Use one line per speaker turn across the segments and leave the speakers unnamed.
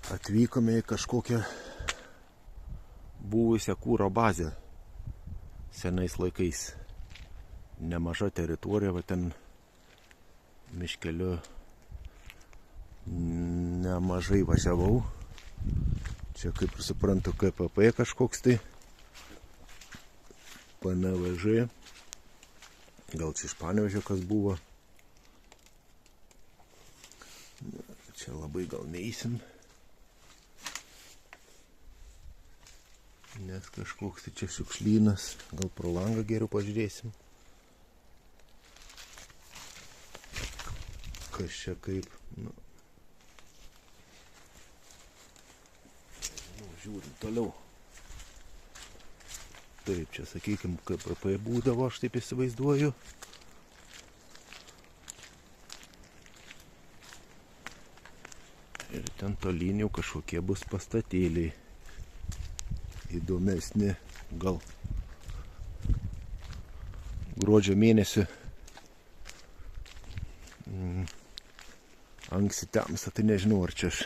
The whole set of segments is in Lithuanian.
Atvykome į kažkokią buvusią kūro bazę senais laikais. Nemaža teritorija, va ten miškeliu nemažai važiavau. Čia, kaip ir suprantu, KPP kažkoks tai. PNVŽ. Gal čia iš Panevėžio kas buvo. Čia labai gal neįsim. Nes kažkoks tai čia šiukšlynas. Gal pro langą geriau pažiūrėsim. Kas čia kaip. Nu, žiūrim toliau. Taip, čia sakykim, KPP būdavo, aš taip įsivaizduoju. Ir ten tolyn jau kažkokie bus pastatėliai. Įdomesni, gal gruodžio mėnesį anksti tamsa, tai nežinau, ar čia aš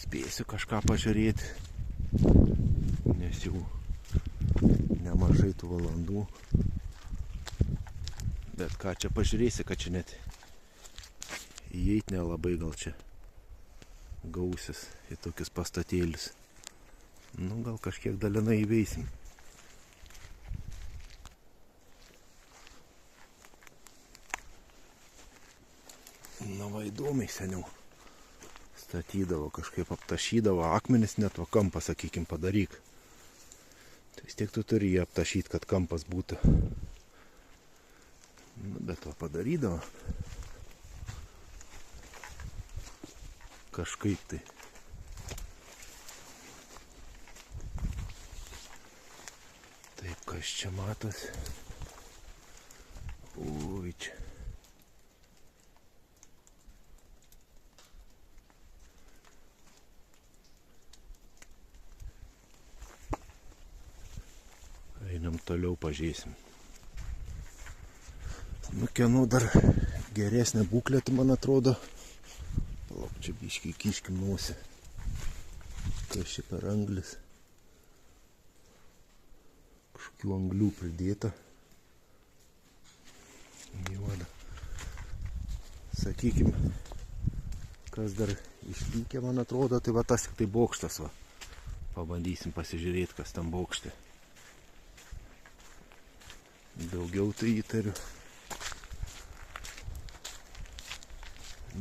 spėsiu kažką pažiūrėti, nes jau nemažai tų valandų. Bet ką čia pažiūrėsi, kad čia net įeit nelabai gal čia gausis į tokius pastatėlius. Nu, gal kažkiek dalinai įveisim. Na, va, įdomiai seniau statydavo, kažkaip aptašydavo akmenis, net va kampą, sakykim, padaryk. Tai vis tiek tu turi jį aptašyti, kad kampas būtų. Nu, bet va padarydavo. Kažkaip tai. Taip, kas čia matos? Ui, čia. Einam toliau, pažiūrėsim. Nu, kieno dar geresnė būklė, tai man atrodo. Palauk, čia biškai kiškim nosį. Kas čia per anglis? Kažkokių anglių pridėta. Juoda. Sakykim, kas dar išlykė, man atrodo, tai va tas tik tai bokštas, va. Pabandysim pasižiūrėti, kas tam bokšte. Daugiau tai įtariu.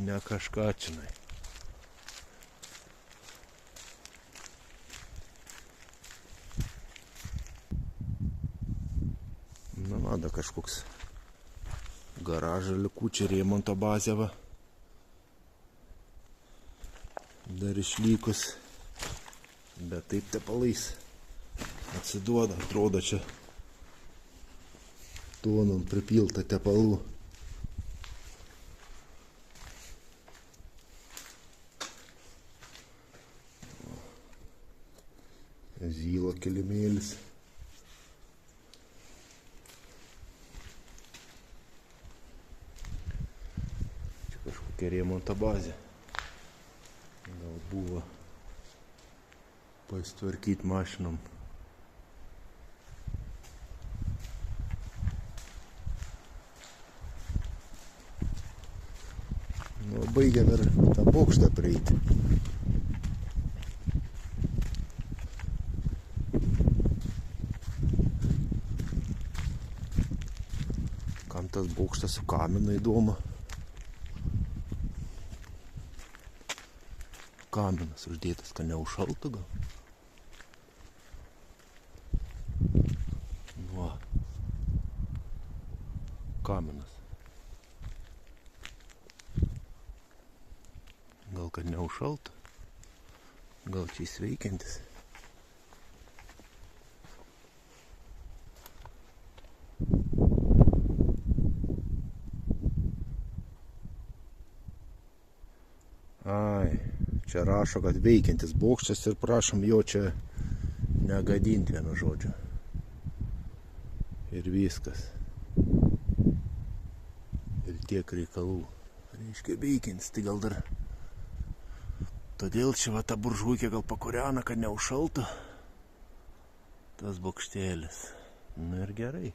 Ne kažką činai. Na, mada kažkoks garažą likučių remonto bazė, va. Dar išlykus. Bet taip tepalais atsiduoda, atrodo čia tonom pripilta tepalų. Zylo kilimėlis. Čia kažkokia remonto bazė. Gal buvo pasitvarkyti mašinom. Nu, baigia dar tą bokštą prieiti. Kam tas bokštas su kaminu įdomu? Kaminas uždėtas, kad neužšaltų gal. Va. Kaminas. Gal kad neužšaltų. Gal čia jis veikiantis. Ai, čia rašo, kad veikiantis bokštas ir prašom jo čia negadinti, vienu žodžiu. Ir viskas. Ir tiek reikalų. Reiškia veikiantis, tai gal dar Todėl čia va ta buržuikė gal pakūrena, kad neužšaltų tas bokštėlis. Nu ir gerai.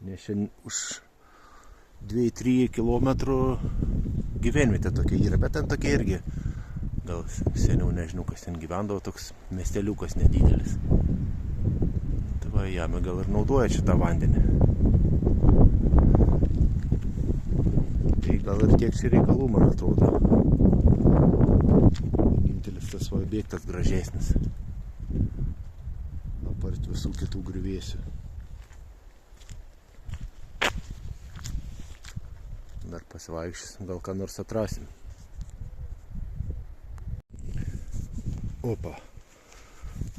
Nes čia už 2-3 kilometrų gyvenvietė tokia yra, bet ten tokia irgi. Gal seniau nežinau, kas ten gyvendavo, toks miesteliukas nedidelis. Tai va, jame gal ir naudoja čia tą vandenį. Tai gal ir tiek čia reikalų, man atrodo. Vienintelis tas va objektas gražesnis. Apart visų kitų griuvėsių. Dar pasivaikščiosim, gal ką nors atrasim. Opa,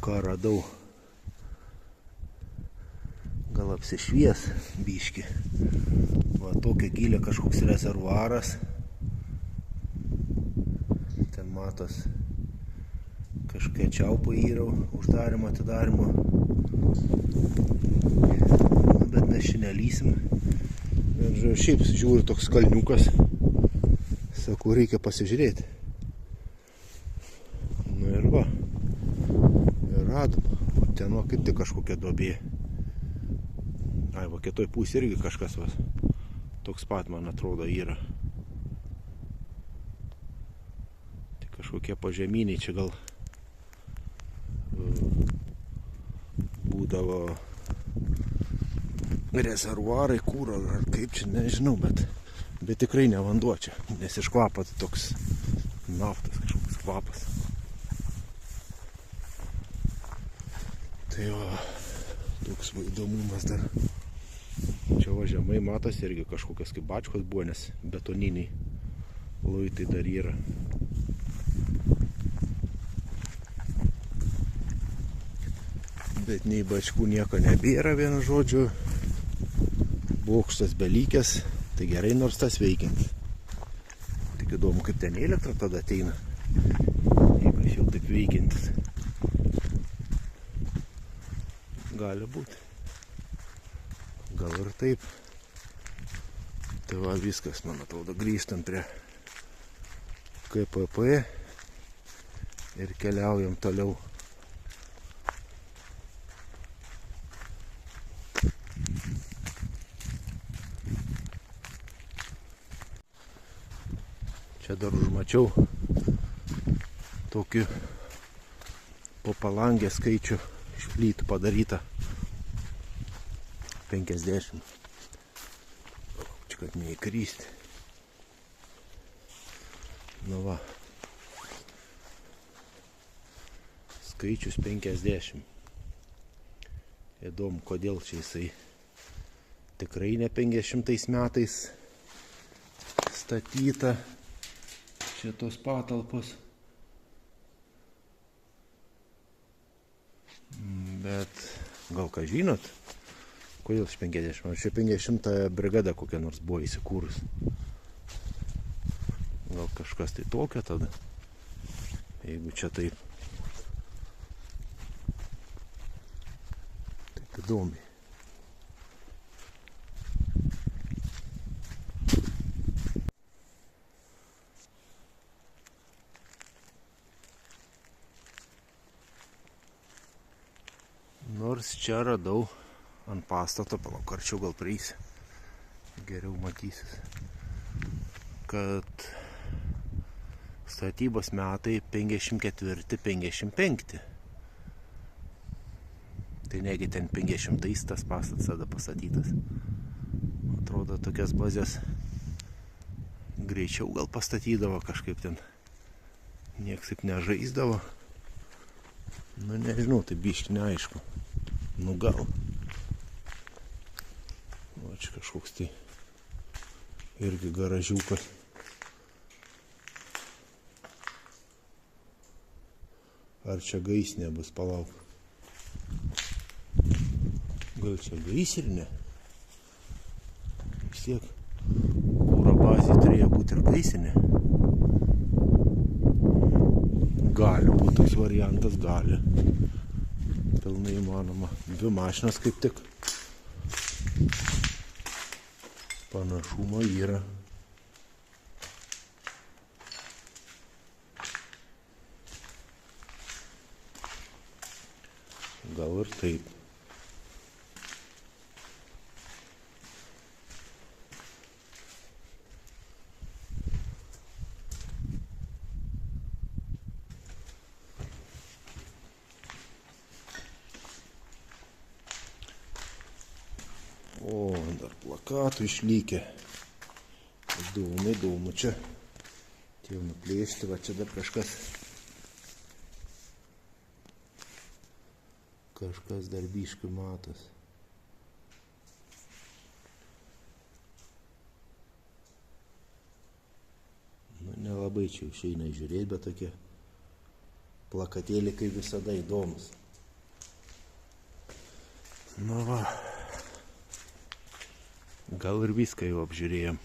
ką radau. Gal apsišvies biški. Va, tokia gilė kažkoks rezervuaras. Ten matos kažkokia čiaupo yra, uždarimo, atidarimo. Bet mes čia nelysim. Ir šiaip žiūriu toks kalniukas. Sakau, reikia pasižiūrėti. Nu ir va. Ir radom. O ten va kaip tik kažkokia duobė. Ai, va kitoj pusė irgi kažkas va. Toks pat, man atrodo, yra. Tai kažkokie pažeminiai čia gal būdavo rezervuarai, kūro, ar kaip čia, nežinau, bet tikrai ne vanduo čia, nes iš kvapo toks naftas kažkoks kvapas. Tai jo, toks įdomumas dar. Čia va žemai matos irgi kažkokios kaip bačkos buvo, nes betoniniai luitai dar yra. Bet nei bačkų nieko nebėra, vienu žodžiu. Bokštas belykęs, tai gerai nors tas veikiant. Tik įdomu, kaip ten elektra tada ateina, jeigu jis jau taip veikiantis. Gali būti. Gal ir taip. Tai va viskas, man atrodo, grįžtam prie KPP ir keliaujam toliau. Čia dar užmačiau tokį po palangę skaičių iš plytų padarytą 50. Čia kad neįkrysti. Nu va. Skaičius 50. Įdomu, kodėl čia jisai tikrai ne 500 metais statyta. Čia tos patalpos. Bet gal ką žinot, kodėl čia 50? Ar čia 50 brigada kokia nors buvo įsikūrus? Gal kažkas tai tokio tada? Jeigu čia taip. Taip įdomiai. Nors čia radau ant pastato, palauk, arčiau gal prieisi, geriau matysis, kad statybos metai 54-55. Tai negi ten 500 tas pastatas tada pastatytas. Atrodo, tokias bazės greičiau gal pastatydavo, kažkaip ten nieks taip nežaisdavo. Nu nežinau, tai biški neaišku. Nu gal. O čia kažkoks tai irgi garažiukas. Ar čia gaisrinė bus, palauk. Gal čia gaisrinė? Vis tiek kūro bazė turėjo būti ir gaisrinė. Gali būti toks variantas, gali. Pilnai įmanoma. 2 mašinas kaip tik. Panašumo yra. gal ir taip. O, dar plakatų išlykę. Įdomu čia. Tie nuplėšti, va čia dar kažkas dar biškį matos. Nu, nelabai čia išeina žiūrėti, bet tokie plakatėliai kaip visada įdomus. Nu va, gal ir viską jau apžiūrėjom.